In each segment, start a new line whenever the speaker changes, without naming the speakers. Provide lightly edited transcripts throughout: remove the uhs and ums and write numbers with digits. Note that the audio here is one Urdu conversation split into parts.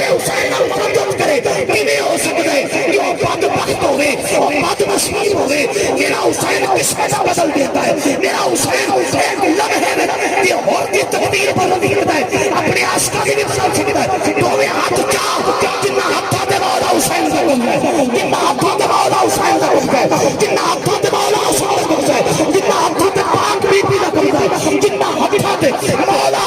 حسین محبت کرے کیویں ہو سکتا ہے کہ وہ بدبخت ہوئے وہ بدنصیب ہوئے؟ میرا حسین قصے کا بدل دیتا ہے، میرا حسین ایک لمحے میں یہ اور کی تقدیر بدل دیتا ہے، اپنے آسکا کی بھی بدل سکتا ہے۔ تو میں ہاتھ چاہ جنہ ہاتھا دے مولا حسین کا گم ہے، جنہ ہاتھا دے مولا حسین کا گم ہے، جنہ ہاتھا دے مولا حسین کا گم ہے، جنہ ہاتھا دے پاک بی بی کا گم ہے، جنہ ہاتھا دے مولا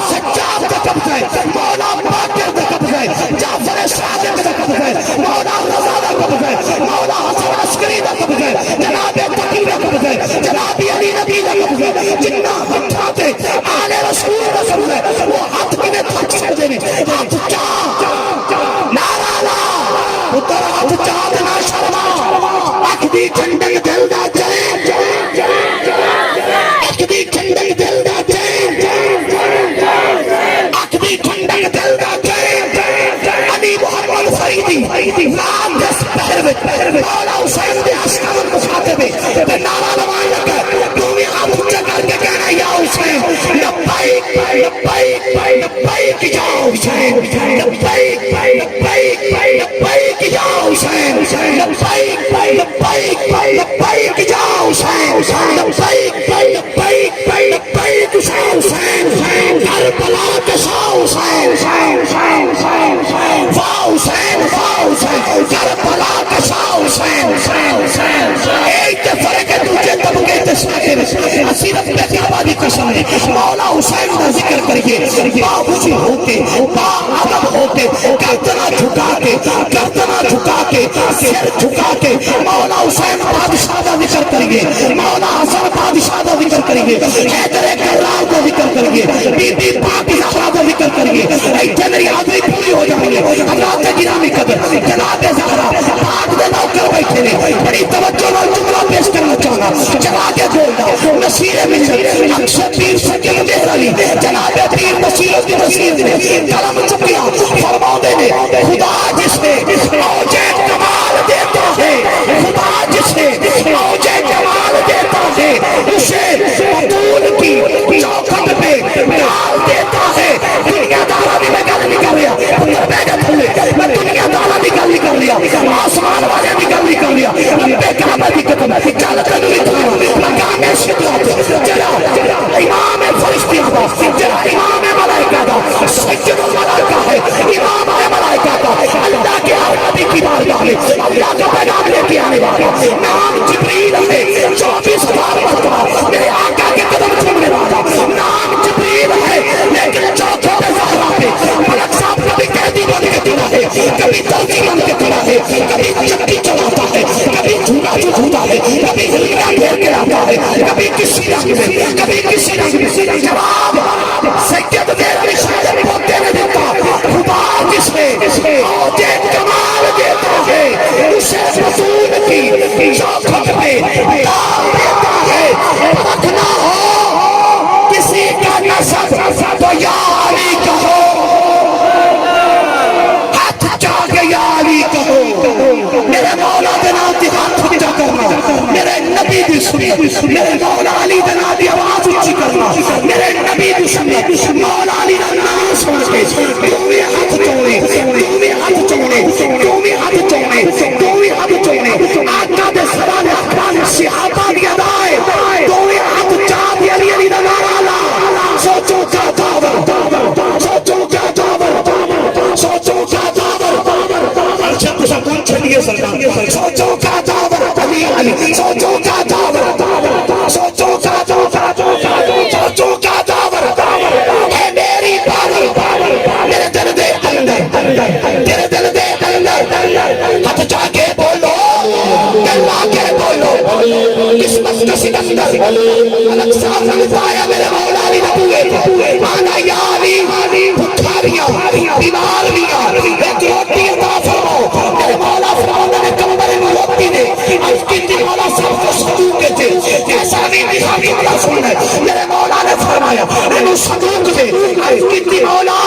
سجاد کا گم ہے، مولا باقر کا گم ہے، جعفر صادق کا گم ہے، مولا رضا کا گم ہے، مولا حسن عسکری کا گم ہے، جناب تقی کا گم ہے، جناب علی نبی کا گم ہے، جنہ ہاتھا دے آل رسول کا گم ہے، وہ ہاتھ کنے تھک سکتے ہیں۔ ہاتھ چاہ نعرہ لا پتر، ہاتھ چاہ دینا شرما، اکھ دی ٹھنڈک دل دا چین، اکھ دی ٹھنڈک دل دا چین، اکھ دی ٹھنڈک دل دا چین، علی محمد فریدی نام دس پہروت مولا حسین دے اسکان مخاطب تے نعرہ لوان لگا، تمہیں ہاتھ اونچا کر کے کہنا یا حسین لبیک لبیک لبیک یا حسین، لبیک لبیک لبیک یا حسین، لبیک لبیک لبیک یا حسین، لبیک لبیک لبیک یا حسین، کربلا کے شاہ حسین، واہ حسین واہ حسین، کربلا کے شاہ حسین۔ ایک فرق ہے دوجے طبقے تشکر اسی رب کعبہ دی قسم ہے، مولا حسین کا ذکر کریے باوجی ہوتے با ادب ہوتے، گردنا جھکا کے گردنا جھکا کے سر جھکا کے مولا حسین بادشاہ کا ذکر کریے، مولا حسن بادشاہ کا ذکر کریے، حیدر کرار کا ذکر کریے، بی بی پاک زہرا کا ذکر کریے۔ ایتھے میری حاضری پوری ہو جائے گی۔ حضرات گرامی قدر جناب زہرا پاک دے نوکر بیٹھے نے، بڑی توجہ نال جملہ پیش کرنا چاہنا، چلا کے بولنا نصیر مصر اکثر پیر سکل مہر علی جناب پیر نصیر الدین نصیر نے کلم چکیا، فرماتے نے خدا جس نے اوجے کمال دیتا ہے، خدا جس نے اوجے کمال دیتا ہے، اسے بطول کی چوکھٹ پہ ڈال دیتا ہے۔ دنیا دارا بھی میں گل نہیں کر رہا، میں دنیا دارا بھی گل نہیں کر رہا، آسمان والے بھی گل نہیں کر رہا، ربے کعبہ بھی قدم چل کر بھی تھا مقام شدت جڑا امام فرشتیاں دا، جڑا امام ملائکہ دا، سید الملائکہ ہے، امام ہے ملائکہ کا، اللہ کے ہر نبی کی بارگاہ میں اللہ کا پیغام لے کے آنے والا نام جبریل ہے، 24,000 مرتبہ میرے آقا کے قدم چھوڑنے والا نام جبریل ہے، لیکن چوتھے پہ زہرا پہ ملک صاحب کبھی قیدی بن کے کھڑا ہے، کبھی تلقی بن کے کھڑا ہے، کبھی چکی چلاتا ہے، کبھی جھولا جھوٹا ہے، کبھی ہلیاں پھیر کے آتا ہے، کبھی کسی رنگ میں کبھی کسی رنگ میں۔ جواب سید میرا رشاد پوتے نے دیتا، خدا جس نے اوجے کمال دیتا ہے، اسے رسول کی چوکھٹ پہ ڈال دیتا ہے۔ رکھنا ہو کسی کا نسب تو یا علی کہو، ہاتھ چاہ کے یا علی کہو، میرے مولا دے نام دی ہاتھ اونچا کرنا، میرے نبی دی سنت، میرے مولا علی دے نام دی آواز اونچی کرنا، میرے نبی دی سنت، مولا علی دا نام سن کے دوویں ہاتھ چوڑے، دوویں ہاتھ چوڑے، دوویں ہاتھ چوڑے، دوویں ہاتھ چوڑے، آقا دے سوالے صحابہ دی ادائے، دوویں ہاتھ چاہ دی علی علی دا نعرہ لا، سوچو کا داور، سوچو کا داور، سوچو کا داور، جب سکون چلیے سرکار، سوچو کا داور علی علی، سوچو کا داور، سوچو کا داور، سوچو کا داور ہے میری باری، میرے دل دے اندر، تیرے دل دے اندر ہاتھ جا کے بولو، دل لا کے بولو، قسمت کا سکندر الگ صاحب نے پایا میرے مولا علی نبوے مانا یا علی بھکاریاں بیماریاں ایک روٹی عطا فرماؤ، میرے مولا فرمانے نے کمبر میں روٹی دے، اس کی دی مولا سب کو صدوق تھے، ایسا نہیں دکھانے والا سننے، میرے مولا نے فرمایا انہوں صدوق دے، اس کی دی مولا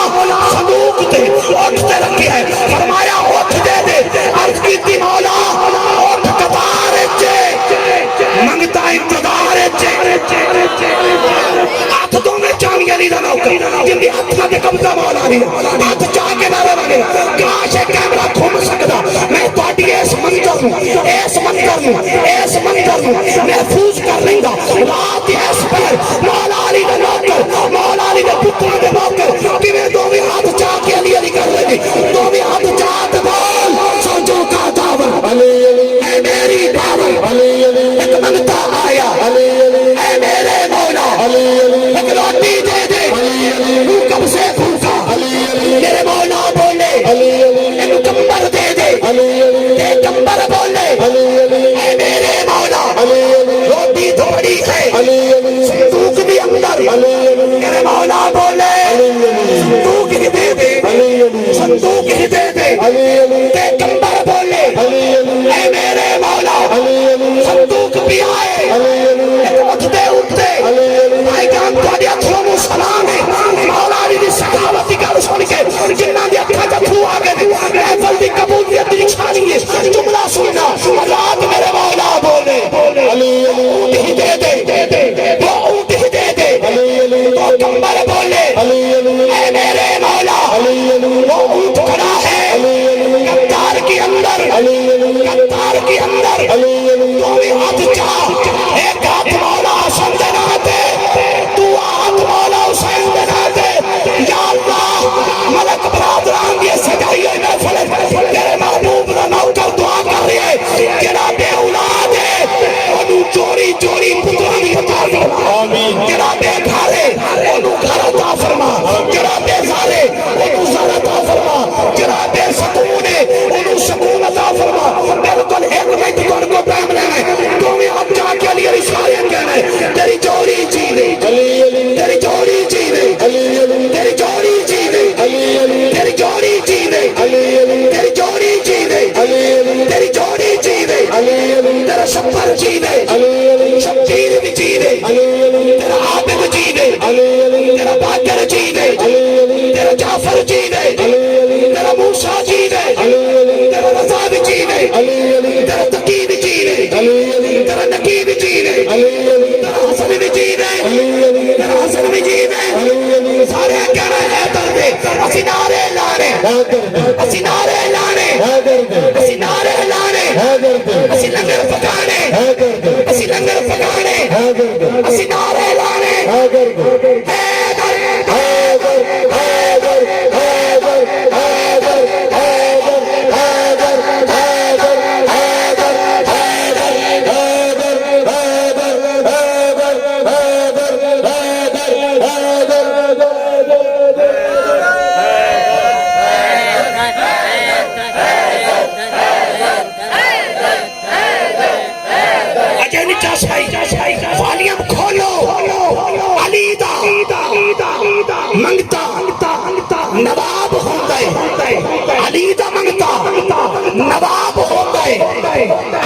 صدوق دے، اٹھتے رکھے ہیں، فرمایا اٹھ دے دے، اس کی دی مولا اٹھ کبار چے منگتا انتظار چے، ہاتھ دوں میں چاہیے نہیں دنوں کا، جن بھی ہاتھ کا قبضہ مولا نہیں، ہاتھ چاہ کے نہ رہے، صندوق ہی دے دے پیغمبر بولے اے میرے مولا صندوق بھی آئے اٹھتے اٹھتے بھائی جان تو آدھی اتھوں میں سلام ہے مولا علی دی سخاوتی کا سن کے جنہ دی اکھا جتھو آگے اے فلدی قبولیت دی چھانی ہے جملہ سننا رات میرے مولا بولے اونٹ ہی دے دے وہ اونٹ ہی دے دے تو کمبر بولے اے میرے مولا وہ اونٹ کھڑا ہے قطار کے اندر قطار کے اندر تو بھی ہاتھ چاہ ایک ہاتھ مولا حسن دینا دے تو ہاتھ مولا حسین دینا دے یا اللہ ملک برادران یہ سجائی ہوئی محفل تیرے محبوب نہ نوکر دعا کر رہے ہیں جنہ بے اولاد ہے انہوں چوری چوری پتران عطا فرما جنہ بے گھارے انہوں گھر عطا فرما جنہ بے زارے انہوں زار عطا فرما جنہ بے سکونے انہوں سکون عطا فرما بلکل ایک منٹ کون کو پیم لینے تو میں اب جا کے علی علی شاہین کہنے تیری چوری چیزے تیری چوری چیزے تیری چوری چیزے تیری چوری چیزے تیری چوری چیزے تیری چوری چیزے تیرا شبر چیزے شبیر بھی چیزے تیرا عابد چیزے تیرا باکر چیزے تیرا جعفر چیزے تیرا موسیٰ چیزے تیرا رضا بھی چیزے تیرا تقی بھی چیزے تیرا نقی بھی چیزے تیرا حسن بھی چیزے تیرا حسن بھی چیزے سارے کہنا ہے دردے اسی نعرے لانے اسی نعرے لانے اسی نعرے لانے اسی لنگر پکانے اسی لنگر پکانے اسی نعرے لانے والیم کھولو علی دا منگتا نواب ہوندے علی دا منگتا نواب ہوندے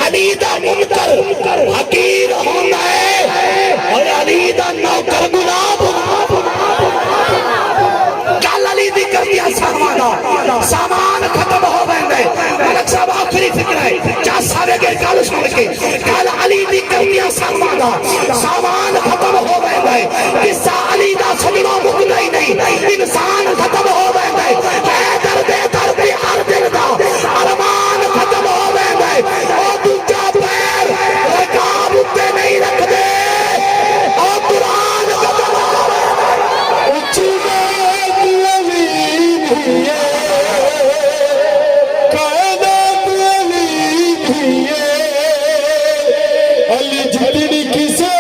علی دا منکر حقیر ہوندے اور علی دا نوکر گلاب گل علی دی کر دیا سامان ختم ہو گئے ملک صاحب آخری فکر ہے جا سارے گئے کال سن کے کال علی دی کر دیا سامان ختم ہو گئے قصہ علی دا سننا مکنا ہی نہیں انسان ختم ہو گئے درد ہر دل دا ارمان ختم ہو گئے اور دوجا پیر رکاب اتے نہیں رکھ دے اور قرآن ختم ہو گئے
اچھی بات علی بھی ہے قائدات علی بھی ہے علی جتنی کسے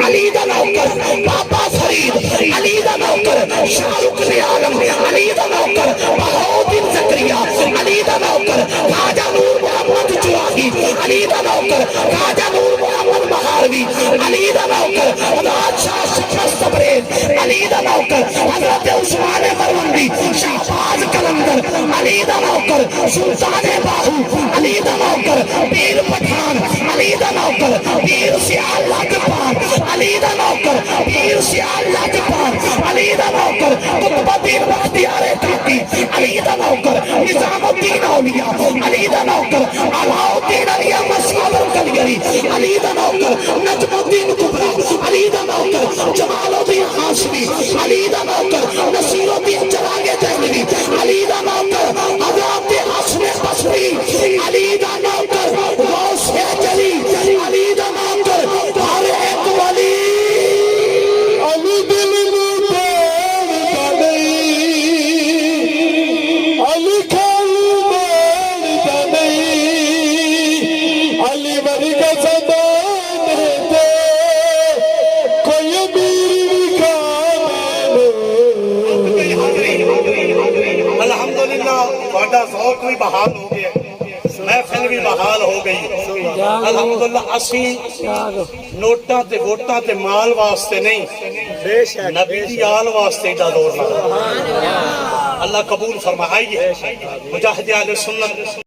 علی دا نوکر بابا فرید علی دا نوکر شاہ رخ عالم علی دا نوکر بہاؤدین زکریا علی دا نوکر خواجہ نور محمد جواہی علی دا نوکر خواجہ نور محمد مہاروی علی دا نوکر بادشاہ شکست تبریز علی دا نوکر حضرت عثمان مروندی شہباز کلندر علی دا نوکر سلطان باہو علی دا نوکر پیر پٹھان علی دا نوکر پیر سیاہ لاجپت علی دا نوکر پیر سیاہ لاجپت علی دا نوکر قطب الدین بختیار کاکی علی دا نوکر نظام الدین اولیاء علی دا نوکر علاء الدین علی مسعود الکلگری علی دا نوکر نجم الدین کبرا علی دا نوکر جمال الدین ہاشمی علی دا نوکر نصیر الدین چراغ دہلوی علی دا نوکر حضرت حسن بصری علی دا نوکر غوث جلی علی دا نوکر ہر ایک ولی
علی دل مطالبہ نہیں علی کھالی مانتا نہیں علی ورگا زبان ہے کوئی امیر کام
الحمدللہ بڑا ذوق بھی بحال ہو گیا محفل بھی بحال ہو گئی الحمدللہ اسی نوٹاں تے ووٹاں تے مال واسطے نہیں نبی دی آل واسطے دا دور لگا اللہ قبول فرمائیے مجاہد اہل سنت